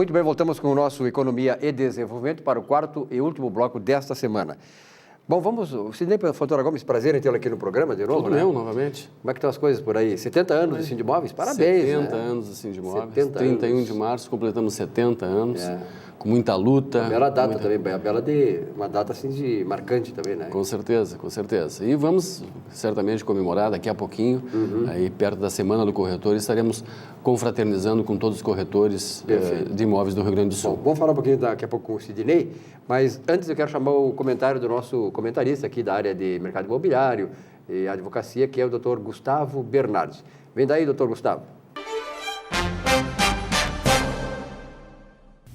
Muito bem, voltamos com o nosso Economia e Desenvolvimento para o quarto e último bloco desta semana. Bom, vamos... Sidnei Fontoura Gomes, prazer em tê-lo aqui no programa de novo, Tudo meu, novamente. Como é que estão as coisas por aí? 70 anos de Sindimóveis? Parabéns, 70 né? anos de Sindimóveis. 31 de março, completamos 70 anos. Com muita luta. Uma bela data também, uma data assim de marcante também, né? Com certeza, com certeza. E vamos certamente comemorar daqui a pouquinho, aí perto da Semana do Corretor, estaremos confraternizando com todos os corretores de imóveis do Rio Grande do Sul. Bom, vamos falar um pouquinho daqui a pouco com o Sidnei, mas antes eu quero chamar o comentário do nosso comentarista aqui da área de mercado imobiliário e advocacia, que é o Dr. Gustavo Bernardes. Vem daí, Dr. Gustavo.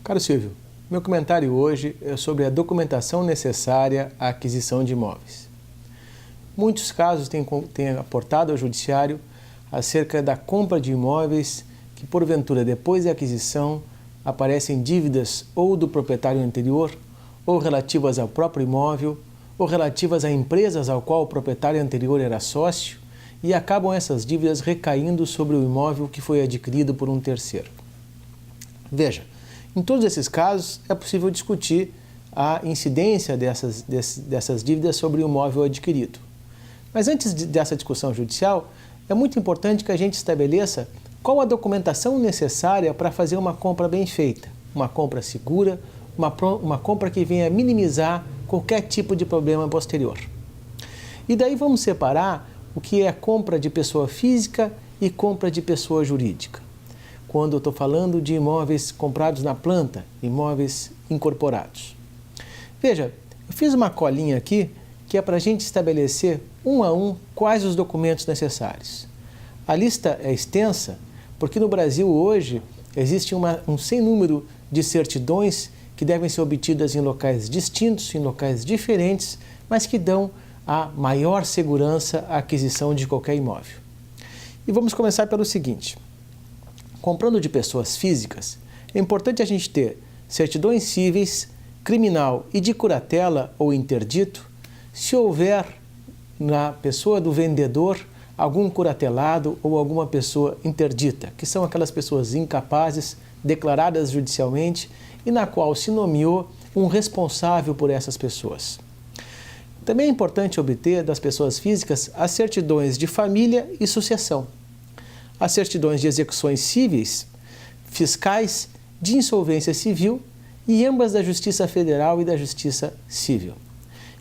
Caro Silvio, meu comentário hoje é sobre a documentação necessária à aquisição de imóveis. Muitos casos têm aportado ao judiciário acerca da compra de imóveis que, porventura, depois da aquisição, aparecem dívidas ou do proprietário anterior, ou relativas ao próprio imóvel, ou relativas a empresas ao qual o proprietário anterior era sócio, e acabam essas dívidas recaindo sobre o imóvel que foi adquirido por um terceiro. Veja, em todos esses casos, é possível discutir a incidência dessas dívidas sobre o imóvel adquirido. Mas antes dessa discussão judicial, é muito importante que a gente estabeleça qual a documentação necessária para fazer uma compra bem feita, uma compra segura, uma compra que venha minimizar qualquer tipo de problema posterior. E daí vamos separar o que é compra de pessoa física e compra de pessoa jurídica. Quando eu estou falando de imóveis comprados na planta, imóveis incorporados. Veja, eu fiz uma colinha aqui que é para a gente estabelecer um a um quais os documentos necessários. A lista é extensa porque no Brasil hoje existe um sem número de certidões que devem ser obtidas em locais distintos, em locais diferentes, mas que dão a maior segurança à aquisição de qualquer imóvel. E vamos começar pelo seguinte. Comprando de pessoas físicas, é importante a gente ter certidões cíveis, criminal e de curatela ou interdito, se houver na pessoa do vendedor algum curatelado ou alguma pessoa interdita, que são aquelas pessoas incapazes, declaradas judicialmente e na qual se nomeou um responsável por essas pessoas. Também é importante obter das pessoas físicas as certidões de família e sucessão, as certidões de execuções cíveis, fiscais, de insolvência civil e ambas da Justiça Federal e da Justiça Civil.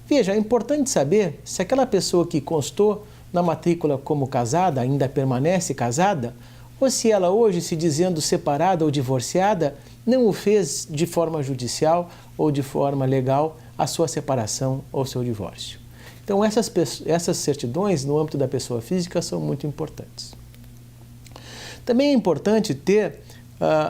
Veja, é importante saber se aquela pessoa que constou na matrícula como casada ainda permanece casada ou se ela hoje, se dizendo separada ou divorciada, não o fez de forma judicial ou de forma legal a sua separação ou seu divórcio. Então, essas certidões no âmbito da pessoa física são muito importantes. Também é importante ter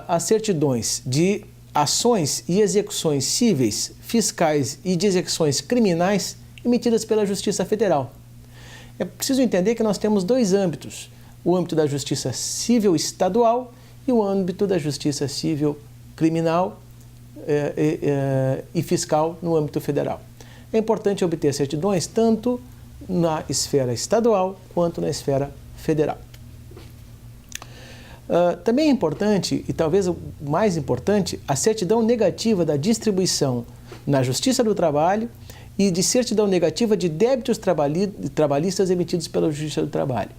as certidões de ações e execuções cíveis, fiscais e de execuções criminais emitidas pela Justiça Federal. É preciso entender que nós temos dois âmbitos, o âmbito da Justiça Civil Estadual e o âmbito da Justiça Civil Criminal e Fiscal no âmbito federal. É importante obter certidões tanto na esfera estadual quanto na esfera federal. Também é importante, e talvez o mais importante, a certidão negativa da distribuição na Justiça do Trabalho e de certidão negativa de débitos trabalhistas emitidos pela Justiça do Trabalho.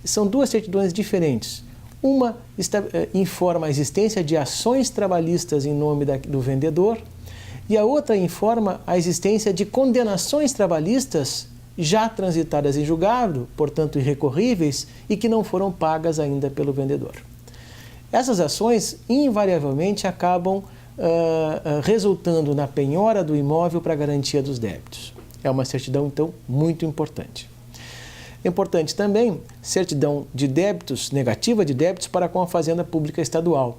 São duas certidões diferentes. Uma informa a existência de ações trabalhistas em nome do vendedor e a outra informa a existência de condenações trabalhistas já transitadas em julgado, portanto irrecorríveis, e que não foram pagas ainda pelo vendedor. Essas ações, invariavelmente, acabam resultando na penhora do imóvel para garantia dos débitos. É uma certidão, então, muito importante. É importante também certidão de débitos, negativa de débitos para com a Fazenda Pública Estadual.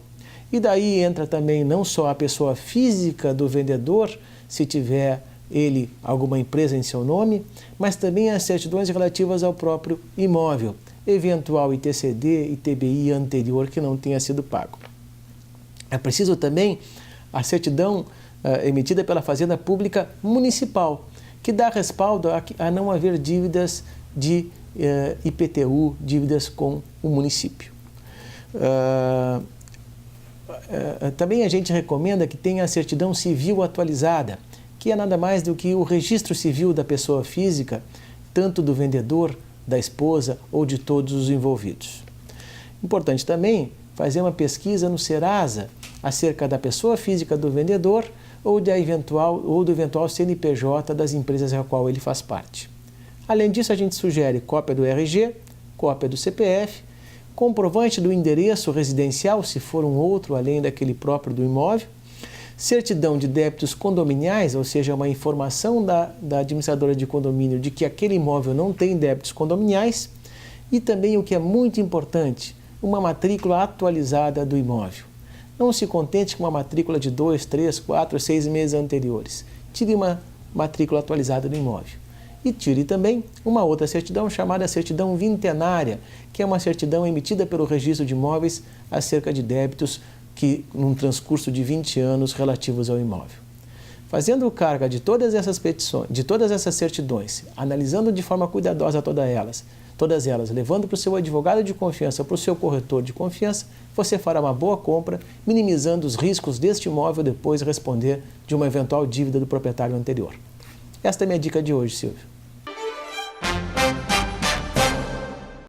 E daí entra também não só a pessoa física do vendedor, se tiver ele alguma empresa em seu nome, mas também as certidões relativas ao próprio imóvel, eventual ITCD, ITBI anterior que não tenha sido pago. É preciso também a certidão emitida pela Fazenda Pública Municipal, que dá respaldo a não haver dívidas de IPTU, dívidas com o município. Também a gente recomenda que tenha a certidão civil atualizada, que é nada mais do que o registro civil da pessoa física, tanto do vendedor, da esposa ou de todos os envolvidos. Importante também fazer uma pesquisa no Serasa acerca da pessoa física do vendedor ou do eventual CNPJ das empresas a qual ele faz parte. Além disso, a gente sugere cópia do RG, cópia do CPF, comprovante do endereço residencial, se for um outro além daquele próprio do imóvel, certidão de débitos condominiais, ou seja, uma informação da administradora de condomínio de que aquele imóvel não tem débitos condominiais, e também, o que é muito importante, uma matrícula atualizada do imóvel. Não se contente com uma matrícula de 2, 3, 4, 6 meses anteriores. Tire uma matrícula atualizada do imóvel. E tire também uma outra certidão chamada certidão vintenária, que é uma certidão emitida pelo Registro de Imóveis acerca de débitos que num transcurso de 20 anos relativos ao imóvel. Fazendo carga de todas essas petições, de todas essas certidões, analisando de forma cuidadosa todas elas, levando para o seu advogado de confiança, para o seu corretor de confiança, você fará uma boa compra, minimizando os riscos deste imóvel depois responder de uma eventual dívida do proprietário anterior. Esta é a minha dica de hoje, Silvio.